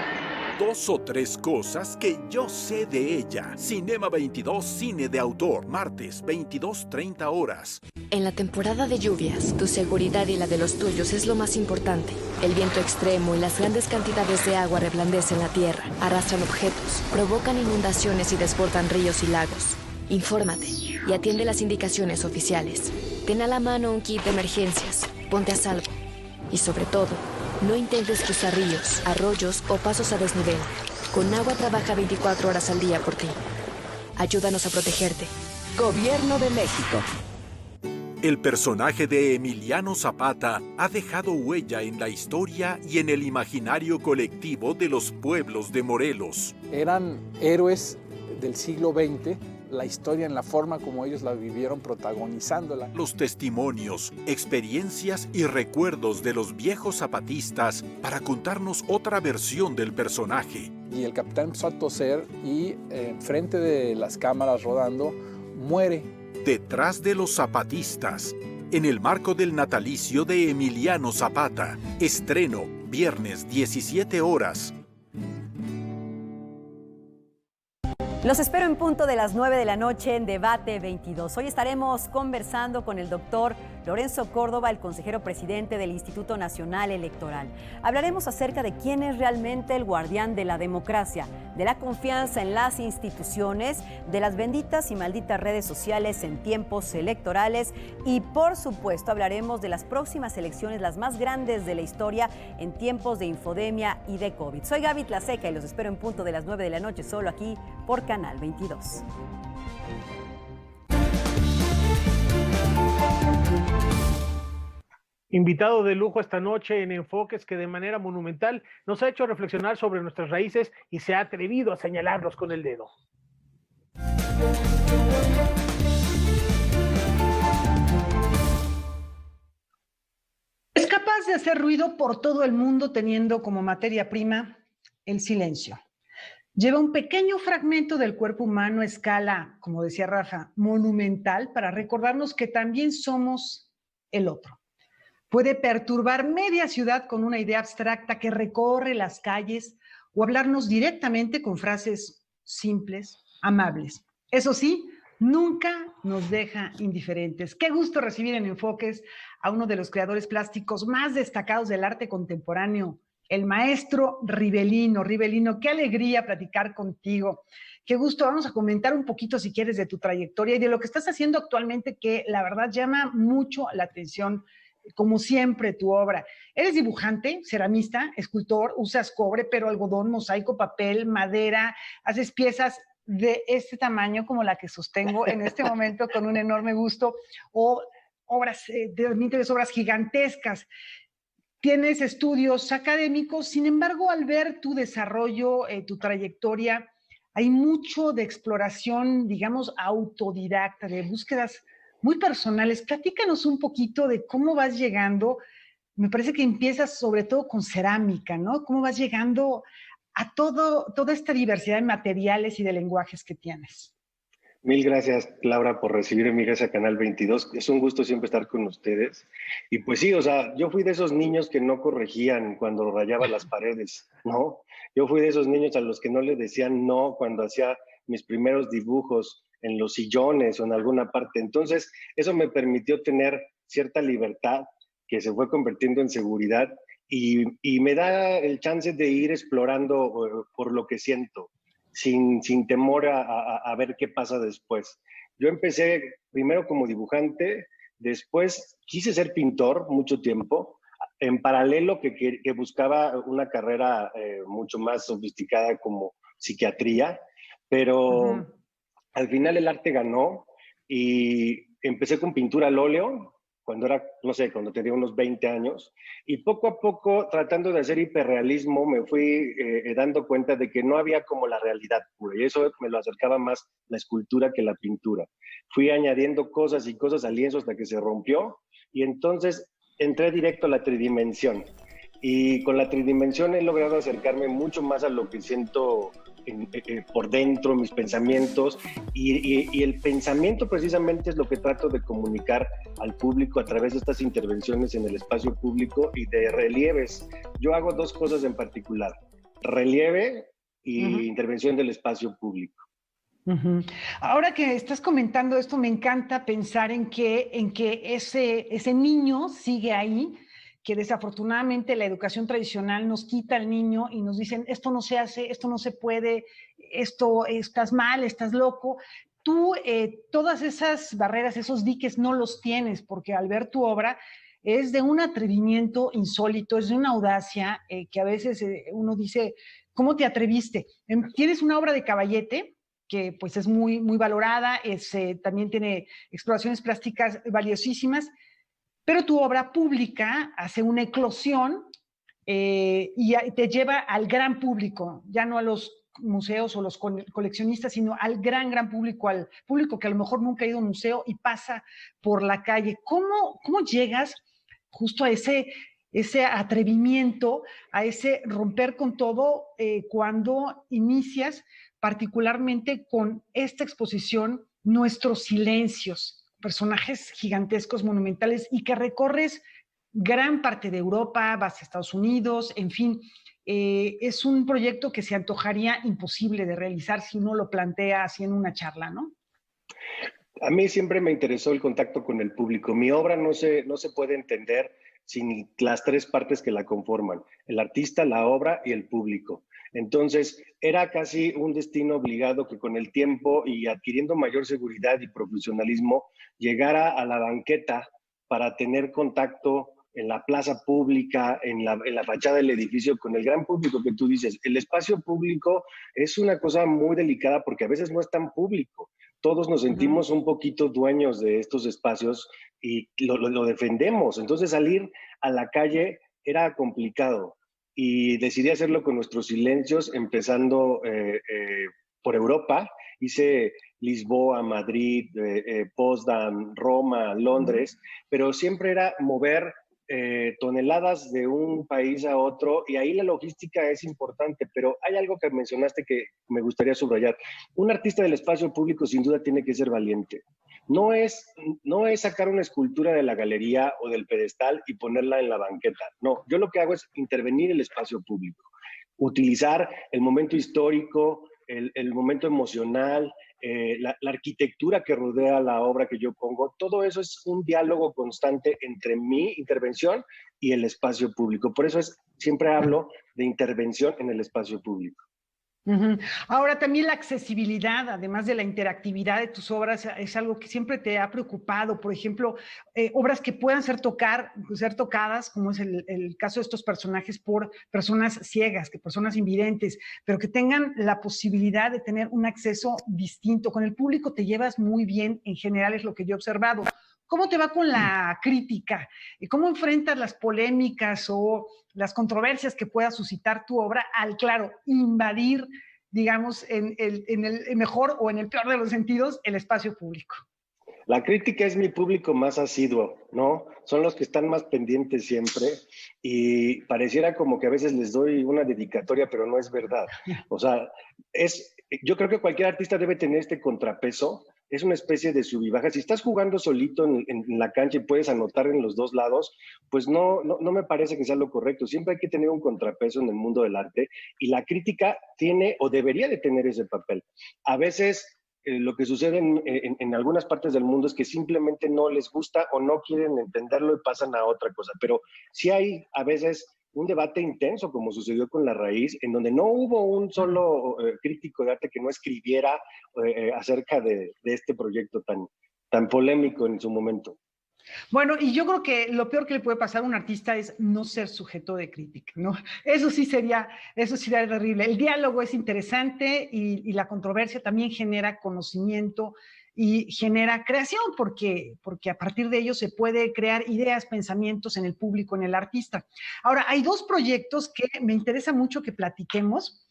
[SPEAKER 9] 2 o 3 cosas que yo sé de ella. Cinema 22, cine de autor, martes, 22:30 horas.
[SPEAKER 12] En la temporada de lluvias, tu seguridad y la de los tuyos es lo más importante. El viento extremo y las grandes cantidades de agua reblandecen la tierra, arrastran objetos, provocan inundaciones y desbordan ríos y lagos. Infórmate y atiende las indicaciones oficiales. Ten a la mano un kit de emergencias, ponte a salvo. Y sobre todo, no intentes cruzar ríos, arroyos o pasos a desnivel. Con Agua trabaja 24 horas al día por ti. Ayúdanos a protegerte. Gobierno de México.
[SPEAKER 9] El personaje de Emiliano Zapata ha dejado huella en la historia y en el imaginario colectivo de los pueblos de Morelos.
[SPEAKER 20] Eran héroes del siglo XX, la historia en la forma como ellos la vivieron protagonizándola.
[SPEAKER 9] Los testimonios, experiencias y recuerdos de los viejos zapatistas para contarnos otra versión del personaje.
[SPEAKER 20] Y el capitán empezó a toser y enfrente de las cámaras rodando, muere.
[SPEAKER 9] Detrás de los zapatistas, en el marco del natalicio de Emiliano Zapata. Estreno, viernes 17 horas.
[SPEAKER 24] Los espero en punto de las 9 de la noche en Debate 22. Hoy estaremos conversando con el doctor Lorenzo Córdoba, el consejero presidente del Instituto Nacional Electoral. Hablaremos acerca de quién es realmente el guardián de la democracia, de la confianza en las instituciones, de las benditas y malditas redes sociales en tiempos electorales y, por supuesto, hablaremos de las próximas elecciones, las más grandes de la historia en tiempos de infodemia y de COVID. Soy Gaby Tlaseca y los espero en punto de las 9 de la noche solo aquí por Canal 22.
[SPEAKER 3] Invitado de lujo esta noche en Enfoques, que de manera monumental nos ha hecho reflexionar sobre nuestras raíces y se ha atrevido a señalarlos con el dedo.
[SPEAKER 1] Es capaz de hacer ruido por todo el mundo teniendo como materia prima el silencio. Lleva un pequeño fragmento del cuerpo humano a escala, como decía Rafa, monumental, para recordarnos que también somos el otro. Puede perturbar media ciudad con una idea abstracta que recorre las calles o hablarnos directamente con frases simples, amables. Eso sí, nunca nos deja indiferentes. Qué gusto recibir en Enfoques a uno de los creadores plásticos más destacados del arte contemporáneo, el maestro Ribelino. Ribelino, qué alegría platicar contigo. Qué gusto. Vamos a comentar un poquito, si quieres, de tu trayectoria y de lo que estás haciendo actualmente, que la verdad llama mucho la atención, como siempre, tu obra. Eres dibujante, ceramista, escultor, usas cobre, pero algodón, mosaico, papel, madera, haces piezas de este tamaño como la que sostengo en este momento con un enorme gusto, o obras, también tienes obras gigantescas. Tienes estudios académicos, sin embargo, al ver tu desarrollo, tu trayectoria, hay mucho de exploración, digamos, autodidacta, de búsquedas muy personales. Platícanos un poquito de cómo vas llegando. Me parece que empiezas sobre todo con cerámica, ¿no? ¿Cómo vas llegando a toda esta diversidad de materiales y de lenguajes que tienes?
[SPEAKER 25] Mil gracias, Laura, por recibirme a Canal 22. Es un gusto siempre estar con ustedes. Y pues sí, o sea, yo fui de esos niños que no corregían cuando rayaba las paredes, ¿no? Yo fui de esos niños a los que no le decían no cuando hacía mis primeros dibujos en los sillones o en alguna parte. Entonces, eso me permitió tener cierta libertad que se fue convirtiendo en seguridad y me da el chance de ir explorando por lo que siento, sin temor a ver qué pasa después. Yo empecé primero como dibujante, después quise ser pintor mucho tiempo, en paralelo que buscaba una carrera mucho más sofisticada como psiquiatría, pero Al final el arte ganó y empecé con pintura al óleo cuando era, no sé, cuando tenía unos 20 años, y poco a poco, tratando de hacer hiperrealismo, me fui dando cuenta de que no había como la realidad pura, y eso me lo acercaba más la escultura que la pintura. Fui añadiendo cosas y cosas al lienzo hasta que se rompió, y entonces entré directo a la tridimensión. Y con la tridimensión he logrado acercarme mucho más a lo que siento por dentro, mis pensamientos, y el pensamiento precisamente es lo que trato de comunicar al público a través de estas intervenciones en el espacio público y de relieves. Yo hago dos cosas en particular: relieve y intervención del espacio público.
[SPEAKER 1] Ahora que estás comentando esto, me encanta pensar en que ese niño sigue ahí, que desafortunadamente la educación tradicional nos quita al niño y nos dicen, esto no se hace, esto no se puede, esto estás mal, estás loco. Tú todas esas barreras, esos diques no los tienes, porque al ver tu obra es de un atrevimiento insólito, es de una audacia que a veces uno dice, ¿cómo te atreviste? Tienes una obra de Caballete, que pues es muy, muy valorada, también tiene exploraciones plásticas valiosísimas, pero tu obra pública hace una eclosión y te lleva al gran público, ya no a los museos o los coleccionistas, sino al gran público, al público que a lo mejor nunca ha ido a un museo y pasa por la calle. ¿Cómo llegas justo a ese atrevimiento, a ese romper con todo cuando inicias particularmente con esta exposición Nuestros Silencios? Personajes gigantescos, monumentales, y que recorres gran parte de Europa, vas a Estados Unidos, en fin, es un proyecto que se antojaría imposible de realizar si uno lo plantea así en una charla, ¿no?
[SPEAKER 25] A mí siempre me interesó el contacto con el público. Mi obra no se puede entender sin las tres partes que la conforman: el artista, la obra y el público. Entonces, era casi un destino obligado que con el tiempo y adquiriendo mayor seguridad y profesionalismo, llegara a la banqueta para tener contacto en la plaza pública, en la fachada del edificio, con el gran público que tú dices. El espacio público es una cosa muy delicada porque a veces no es tan público. Todos nos sentimos un poquito dueños de estos espacios y lo defendemos. Entonces, salir a la calle era complicado. Y decidí hacerlo con Nuestros Silencios, empezando por Europa. Hice Lisboa, Madrid, Potsdam, Roma, Londres, pero siempre era mover toneladas de un país a otro, y ahí la logística es importante. Pero hay algo que mencionaste que me gustaría subrayar. Un artista del espacio público sin duda tiene que ser valiente. No es sacar una escultura de la galería o del pedestal y ponerla en la banqueta. No, yo lo que hago es intervenir el espacio público, utilizar el momento histórico, el momento emocional, la arquitectura que rodea la obra que yo pongo. Todo eso es un diálogo constante entre mi intervención y el espacio público. Por eso siempre hablo de intervención en el espacio público.
[SPEAKER 1] Ahora, también la accesibilidad, además de la interactividad de tus obras, es algo que siempre te ha preocupado. Por ejemplo, obras que puedan ser tocadas, como es el caso de estos personajes, por personas ciegas, personas invidentes, pero que tengan la posibilidad de tener un acceso distinto. Con el público te llevas muy bien, en general es lo que yo he observado. ¿Cómo te va con la crítica? ¿Cómo enfrentas las polémicas o las controversias que pueda suscitar tu obra al, claro, invadir, digamos, en el mejor o en el peor de los sentidos, el espacio público?
[SPEAKER 25] La crítica es mi público más asiduo, ¿no? Son los que están más pendientes siempre, y pareciera como que a veces les doy una dedicatoria, pero no es verdad. O sea, yo creo que cualquier artista debe tener este contrapeso. Es una especie de sub y baja. Si estás jugando solito en la cancha y puedes anotar en los dos lados, pues no me parece que sea lo correcto. Siempre hay que tener un contrapeso en el mundo del arte, y la crítica tiene o debería de tener ese papel. A veces lo que sucede en algunas partes del mundo es que simplemente no les gusta o no quieren entenderlo y pasan a otra cosa. Pero sí hay a veces un debate intenso, como sucedió con La Raíz, en donde no hubo un solo crítico de arte que no escribiera acerca de este proyecto tan polémico en su momento.
[SPEAKER 1] Bueno, y yo creo que lo peor que le puede pasar a un artista es no ser sujeto de crítica, ¿no? Eso sí sería terrible. El diálogo es interesante y la controversia también genera conocimiento y genera creación, porque a partir de ello se puede crear ideas, pensamientos en el público, en el artista. Ahora, hay dos proyectos que me interesa mucho que platiquemos.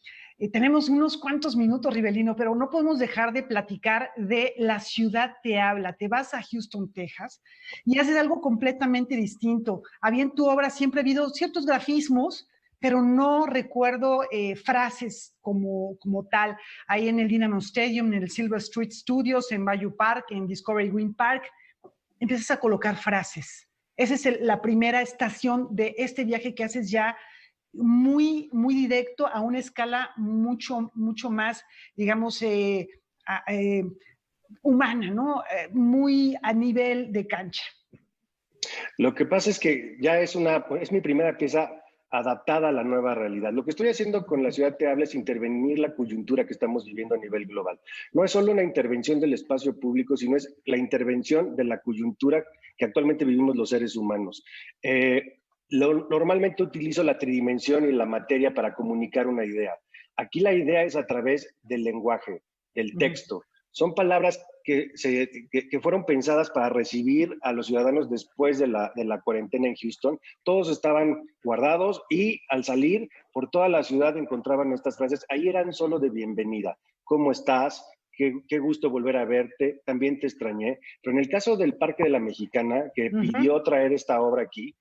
[SPEAKER 1] Tenemos unos cuantos minutos, Rivelino, pero no podemos dejar de platicar de La Ciudad Te Habla. Te vas a Houston, Texas, y haces algo completamente distinto. Había en tu obra siempre habido ciertos grafismos, pero no recuerdo frases como tal. Ahí en el Dynamo Stadium, en el Silver Street Studios, en Bayou Park, en Discovery Green Park, empiezas a colocar frases. Esa es la primera estación de este viaje que haces ya muy, muy directo a una escala mucho, mucho más, digamos, humana, ¿no? Muy a nivel de cancha.
[SPEAKER 25] Lo que pasa es que ya es mi primera pieza adaptada a la nueva realidad. Lo que estoy haciendo con La Ciudad Te Habla es intervenir la coyuntura que estamos viviendo a nivel global. No es solo una intervención del espacio público, sino es la intervención de la coyuntura que actualmente vivimos los seres humanos. Normalmente utilizo la tridimensión y la materia para comunicar una idea. Aquí la idea es a través del lenguaje, del texto. Son palabras que fueron pensadas para recibir a los ciudadanos después de la cuarentena en Houston. Todos estaban guardados y al salir por toda la ciudad encontraban estas frases. Ahí eran solo de bienvenida. ¿Cómo estás? Qué gusto volver a verte. También te extrañé. Pero en el caso del Parque de la Mexicana, que pidió traer esta obra aquí,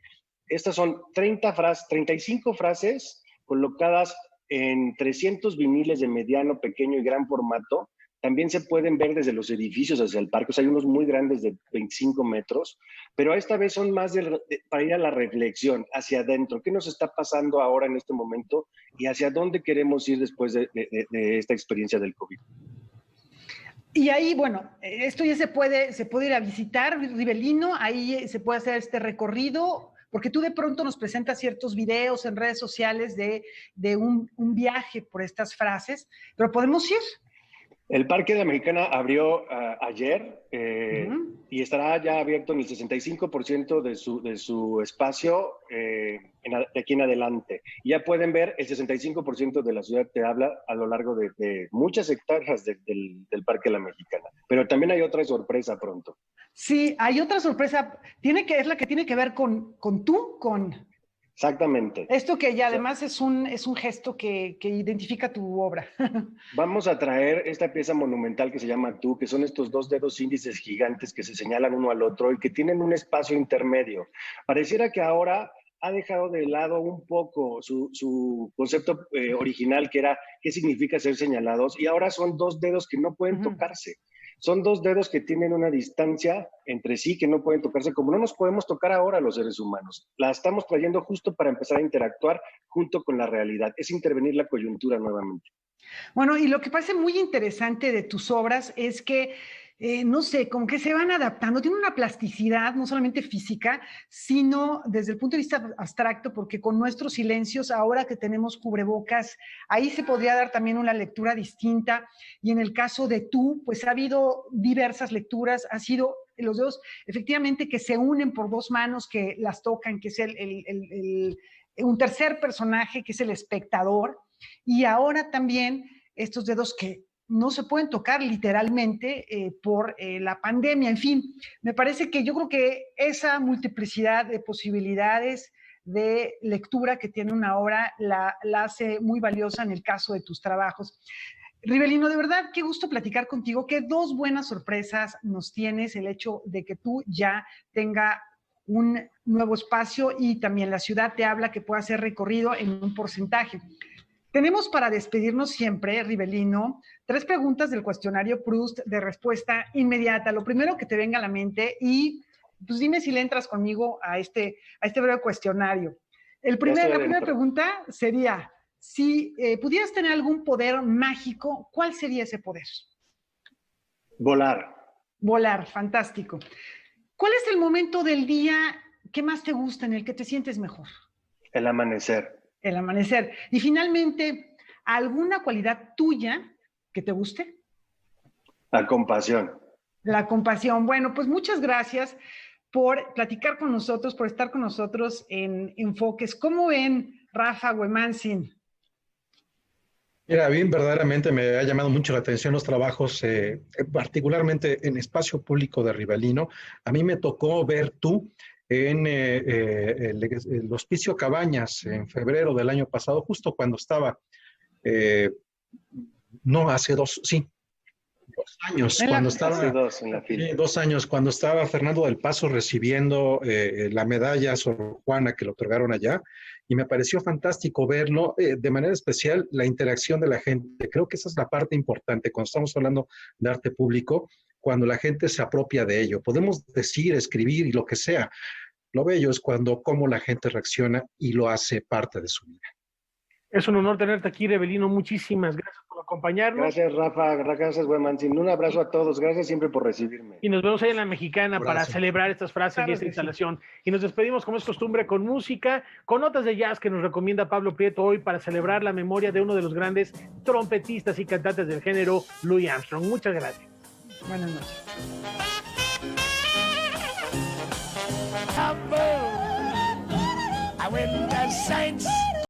[SPEAKER 25] estas son 35 frases colocadas en 300 viniles de mediano, pequeño y gran formato. También se pueden ver desde los edificios hacia el parque. O sea, hay unos muy grandes de 25 metros, pero esta vez son más para ir a la reflexión, hacia adentro. ¿Qué nos está pasando ahora en este momento y hacia dónde queremos ir después de esta experiencia del COVID?
[SPEAKER 1] Y ahí, bueno, esto ya se puede ir a visitar, Rivelino, ahí se puede hacer este recorrido, porque tú de pronto nos presentas ciertos videos en redes sociales de un viaje por estas frases, pero podemos ir.
[SPEAKER 25] El Parque de la Mexicana abrió ayer y estará ya abierto en el 65% de su espacio de aquí en adelante. Ya pueden ver el 65% de La Ciudad Te Habla a lo largo de muchas hectáreas del Parque de la Mexicana. Pero también hay otra sorpresa pronto.
[SPEAKER 1] Sí, hay otra sorpresa. Es la que tiene que ver con.
[SPEAKER 25] Exactamente.
[SPEAKER 1] Esto que ya además es un gesto que identifica tu obra.
[SPEAKER 25] Vamos a traer esta pieza monumental que se llama Tú, que son estos dos dedos índices gigantes que se señalan uno al otro y que tienen un espacio intermedio. Pareciera que ahora ha dejado de lado un poco su concepto original, que era qué significa ser señalados, y ahora son dos dedos que no pueden tocarse. Son dos dedos que tienen una distancia entre sí que no pueden tocarse, como no nos podemos tocar ahora los seres humanos. La estamos trayendo justo para empezar a interactuar junto con la realidad. Es intervenir la coyuntura nuevamente.
[SPEAKER 1] Bueno, y lo que parece muy interesante de tus obras es que, no sé, como que se van adaptando. Tiene una plasticidad, no solamente física, sino desde el punto de vista abstracto, porque con nuestros silencios, ahora que tenemos cubrebocas, ahí se podría dar también una lectura distinta. Y en el caso de Tú, pues ha habido diversas lecturas, ha sido los dedos, efectivamente, que se unen por dos manos que las tocan, que es un tercer personaje, que es el espectador. Y ahora también estos dedos que no se pueden tocar literalmente por la pandemia. En fin, me parece que yo creo que esa multiplicidad de posibilidades de lectura que tiene una obra la hace muy valiosa en el caso de tus trabajos. Rivelino, de verdad, qué gusto platicar contigo. Qué dos buenas sorpresas nos tienes, el hecho de que tú ya tenga un nuevo espacio y también La Ciudad Te Habla, que pueda ser recorrido en un porcentaje. Tenemos para despedirnos siempre, Rivelino, 3 preguntas del cuestionario Proust de respuesta inmediata. Lo primero que te venga a la mente y pues dime si le entras conmigo a este breve cuestionario. La primera pregunta sería, si pudieras tener algún poder mágico, ¿cuál sería ese poder?
[SPEAKER 25] Volar.
[SPEAKER 1] Volar, fantástico. ¿Cuál es el momento del día que más te gusta, en el que te sientes mejor?
[SPEAKER 25] El amanecer.
[SPEAKER 1] El amanecer. Y finalmente, ¿alguna cualidad tuya que te guste?
[SPEAKER 25] La compasión.
[SPEAKER 1] La compasión. Bueno, pues muchas gracias por platicar con nosotros, por estar con nosotros en Enfoques. ¿Cómo ven, Rafa Güemantzin?
[SPEAKER 2] Mira, a mí verdaderamente me ha llamado mucho la atención los trabajos, particularmente en espacio público de Rivelino. A mí me tocó ver tú en el Hospicio Cabañas en febrero del año pasado, justo cuando estaba, no, hace 2 años, cuando estaba, 2 años, cuando estaba Fernando del Paso recibiendo la medalla Sor Juana que le otorgaron allá, y me pareció fantástico verlo, de manera especial la interacción de la gente. Creo que esa es la parte importante cuando estamos hablando de arte público, cuando la gente se apropia de ello. Podemos decir, escribir y lo que sea. Lo bello es cómo la gente reacciona y lo hace parte de su vida.
[SPEAKER 3] Es un honor tenerte aquí, Rivelino. Muchísimas gracias por acompañarnos.
[SPEAKER 25] Gracias, Rafa. Gracias, Güemantzin. Un abrazo a todos. Gracias siempre por recibirme.
[SPEAKER 3] Y nos vemos ahí en la Mexicana para celebrar estas frases y esta instalación. Y nos despedimos, como es costumbre, con música, con notas de jazz que nos recomienda Pablo Prieto hoy para celebrar la memoria de uno de los grandes trompetistas y cantantes del género, Louis Armstrong. Muchas gracias.
[SPEAKER 1] Buenas noches.